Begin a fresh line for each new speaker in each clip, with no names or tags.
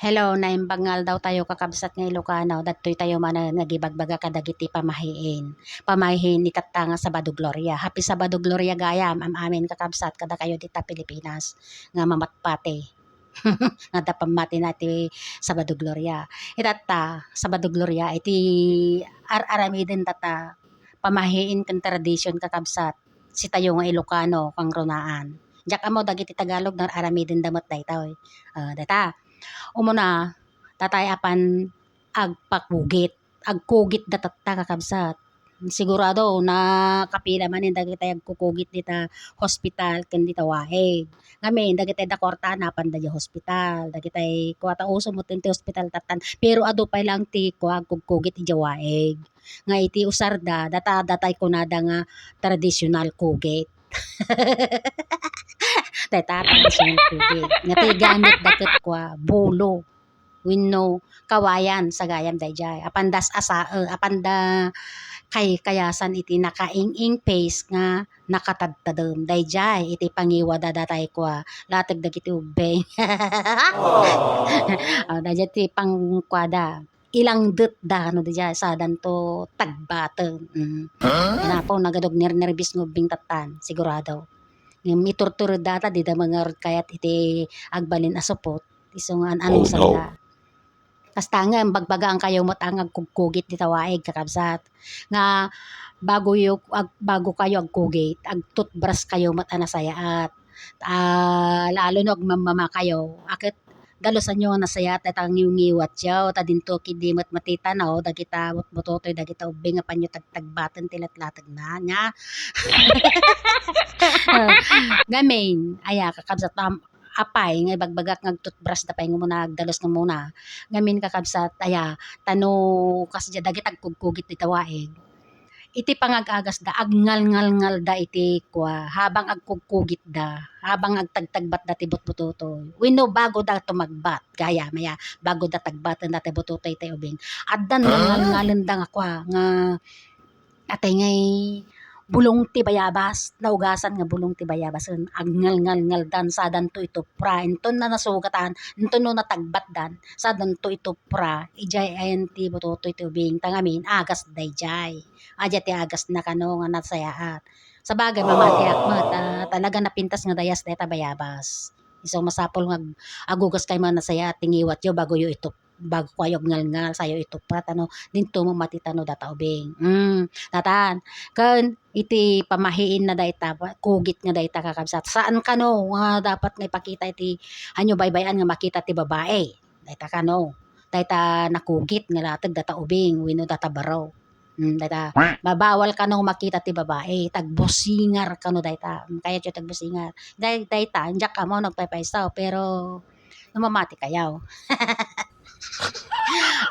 Hello, naimbangal daw tayo kakabsat nga Ilocano, dagtoy tayo man nagibagbaga kadagiti pamahiin. Pamahiin ni Katanga sa Sabado Gloria. Happy Sabado Gloria gayam, am amin kakabsat kada kayo dita Pilipinas nga mamatpate. Nga da pamati nati Sabado Gloria. Itata Sabado Gloria iti aramiden tata pamahiin kan tradisyon kakabsat si tayo nga Ilocano kang runaan. Diyak amo dagiti Tagalog na aramiden damot daytoy. Data umuna tatay apan agpakugit, agkugit datatta kakabsat. Sigurado na kapila man dagiti agkukugit dita hospital ken dita waeg. Ngamin dagiti dakorta napan da hospital, dagiti kuwata uso mo ti hospital tatan pero adu pay lang ti kugkugit iti waeg. Nga iti usarda data datay kunada nga traditional kugit. Data traditional kugit. Nga ti gamit daket kwa bulo wenno kawayan sa gayam dayjay apandas apanda kay kayasan iti nakainging face nga nakatadtadem dayjay iti pangiwada datay kwa latag dagiti ubbeng. Dayjay ti pangkwada ilang det da no dayjay sadan to tagbaten. Napo nagadog nernerbis ng ubbing tatan sigurado. Miturtur data di da mangarod kayat iti agbalin asupot isungan anong sanda. Kastanga bagbaga ang kayo mo't ang agkugkugit di tawaig kakabsat. Nga bago kayo agkugit, agtutbras kayo mo't anasayaat. Lalo no agmamama kayo, akit dalusan nyo nasayaat at ang ngiwat yaw, ta dinto kidi mo't matitanaw, dagita butotoy, dagita ubing nga panyo tagtagbatan tilat-latag na, nga. Gamin, aya kakabsat apay nga ibagbagak ngagtutbrush da pay nga muna agdalos nga muna. Ngamin kakabsat aya tano kasdya dagit agkugkugit ti tawaig. Iti pangagagas da agngal-ngal-ngal da iti kwa habang agkugkugit da, habang agtagtagbat da ti butbutotoy. Wenno bago da tumagbat gaya maya bago da tagbaten da ti butotoy ti ubing. Addan ngal-ngalen da nga kwa nga atay ngay bulong ti bayabas, naugasan nga bulong ti bayabas, agngal-ngal-ngal dan sadan to ito pra, inton na nasugatan, inton no natagbat dan, sadan to ito pra, ijay ayan ti butotoy ti ubing, tangamin, agas dayjay, aja ti agas na kano nga nasayaat. Sa bagay, mamati akmat, talaga napintas nga dayas dayta bayabas. So masapol nga agugas kay man nasaya tingiwat yo bago yo ito bago kayo ngal-ngal sayo ito pra tano dinto mo matitano data ubing. Tatan ken iti pamahiin na dayta kugit nga dayta kakabsat. Saan kano nga dapat nga ipakita iti anyo baybayan nga makita ti babae. Dayta kano. Dayta nakugit nga latag data ubing wenno data baraw. Dayta babawal kano makita ti babae tagbusingar kano dayta. Kaya ti tagbusingar. Dayta anjak kamo nagpaypaysaw pero namamati kayaw.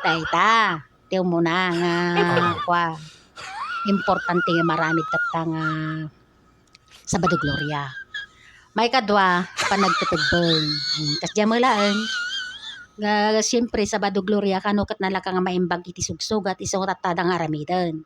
Dayta tiyo muna nga kwa importante nga maramid tata nga Sabado Gloria. May kadwa panagtitugbeng. Kasdya mo laeng nga siyempre Sabado Gloria kano ket nalaka nga maimbag iti sugsugat iso tatada nga aramiden.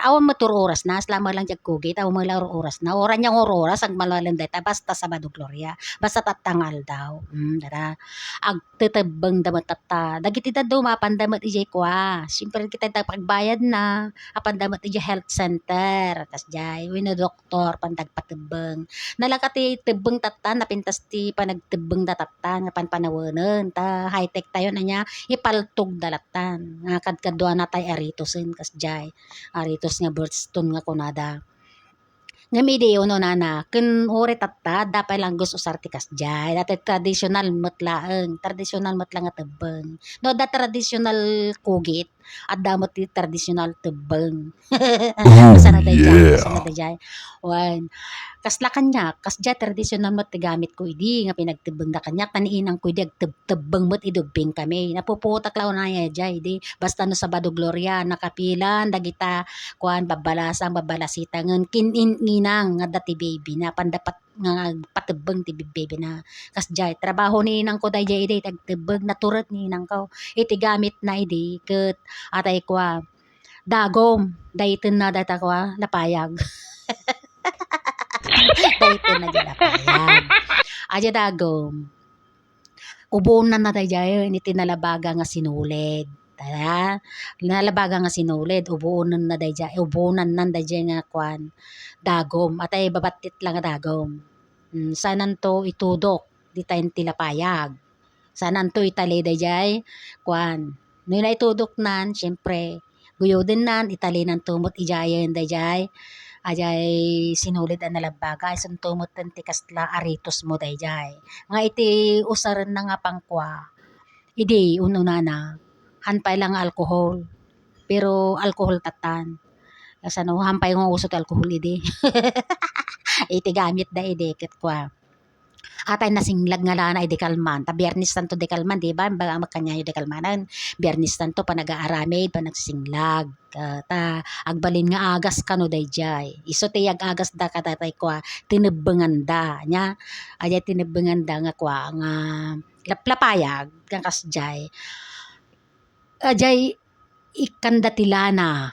Awan mo tur oras na selama lang jag kugit awan mo lang oras na oran yang oras ag malalim dayta basta Sabado Gloria basta tatangal daw. Dara agtetebeng damat tatta dagiti daddo mapandamet ijay kwa siyempre kita pagbayad na apandamet ijay health center kasjay wenno doktor pandagpatebeng nalakati tebeng tatta napintas ti panagtebeng da tatta nga panpanawenen ta high tech tayo na nya ipaltog dalatan nga kadkadwa na tay aritosen kasjay aritos nga birthstone nga kunada. Nga mideo no nana, ken ore tatta, dapay lang gus usar ti kasjay. Dati traditional matlaeng, traditional matlang nga tebeng. No, da traditional kugit, at damot ti traditional tebeng. Kasana dayjay, kasana dayjay. Wan, kasla kanya, kasjay traditional mat ti gamit ko idi, nga pinagtebeng da kanya, taniinang ko idi, agtebeng mat idubing kami. Napuputak law na jay, di, basta no Sabado Gloria, nakapilan, dagita, kuan babalasang babalasitangen kininang nga dati baby na pandapat nga patebeng ti baby na kasjay trabaho ni nang ko dayjay iti tagtebeg naturet ni nang ko iti gamit na idi ket atay kwa dagom dayten na data kwa lapayag. Dayten na di lapayag aja dagom ubunan na dayjay ini tinalabaga nga sinulid. Tara, nalabaga nga sinulid, ubunan na dayjay, ubunan nan dayjay nga kwan, dagom, atay babatit lang nga dagom. Sanan to itudok, di tayo tilapayag. Sanan to itali dayjay, kwan. No na itudok nan, syempre, guyodin nan, itali nan tumot ijayan dayjay, ajay sinulid ang nalabaga, isang tumot ang tikasla aritos mo dayjay. Nga iti usaran na nga pangkwa, idi ununa na, hanpay lang nga alkohol. Pero alkohol tatan. Kasi ano, hampay nga usot alkohol idi. Iti gamit da idi, ket kwa. Atay nasinglag nga lana iti kalman. Ta Biyernes Santo di kalman, di ba? Baga magkanyayo di kalmanan. Biyernes Santo pa nag-aaramid, pa nagsinglag. Ta agbalin nga agas kano dayjay. Iso ti agas da katatay kwa tinebbengan da nya. Ajay tinebbengan da nga kwa nga laplapayag nga kasjay. Ajay ikandatilana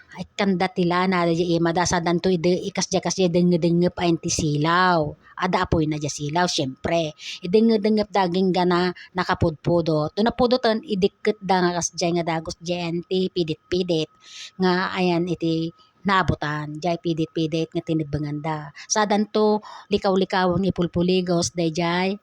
dayjay madasadan to ikasja dengep ain ti silaw. Ada apoy na dya silaw syempre. Idengep daging gana nakapudpudo. To napudotan idikket da nga kasjay nga dagos dyan ti pidit-pidit nga ayan iti naabutan jay pidit-pidit nga tinibbengan da. Sadan to likaw-likawon ipulpuligos dayjay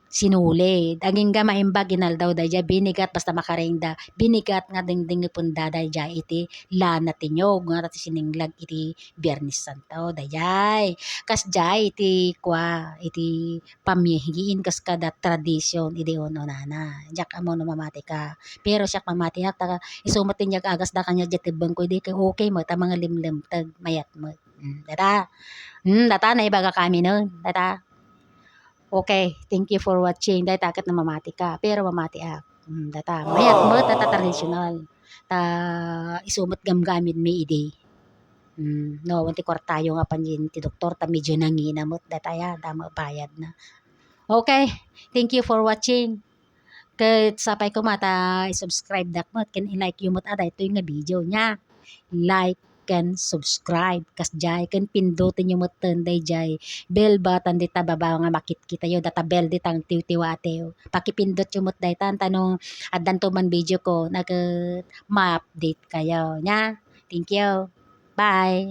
sinulid. Aging ga maimbag inaldaw dayjay binigat basta makaring da. Binigat nga dingding ipunda dayjay iti lana tinyog nga ti sininglag iti Biyernes Santo dayjay. Kasjay iti kwa iti pamyehiin kas kada tradisyon iti ono nana. Jak amo no mamati ka. Pero siyak mamati ha ta isumot tinyag agas da kanya jatibeng ko di kay okay mo ta mga limlim tag mayat mo. Data. Data na ibaga kami no. Data. Okay, thank you for watching. Dahil takot na mamati ka, pero mamati ak. Data, mayat mo, data traditional. Ta isumot gamgamit mi idi. No, wanti kwartayo nga panyin ti doktor, ta medyo nanginamot, data ya, dama bayad na. Okay, thank you for watching. Ket sapay ko mata i-subscribe dak mo, ken i-like yung mot aday ito yung nga video niya. Like can subscribe kasjay ken pindutin yung moten dayjay bell button dita baba nga makit kita yo data bell ditang tiwtiwatew pakipindot yung mot daytan tanong addan to man video ko nag ma-update kayo nya. Thank you, bye.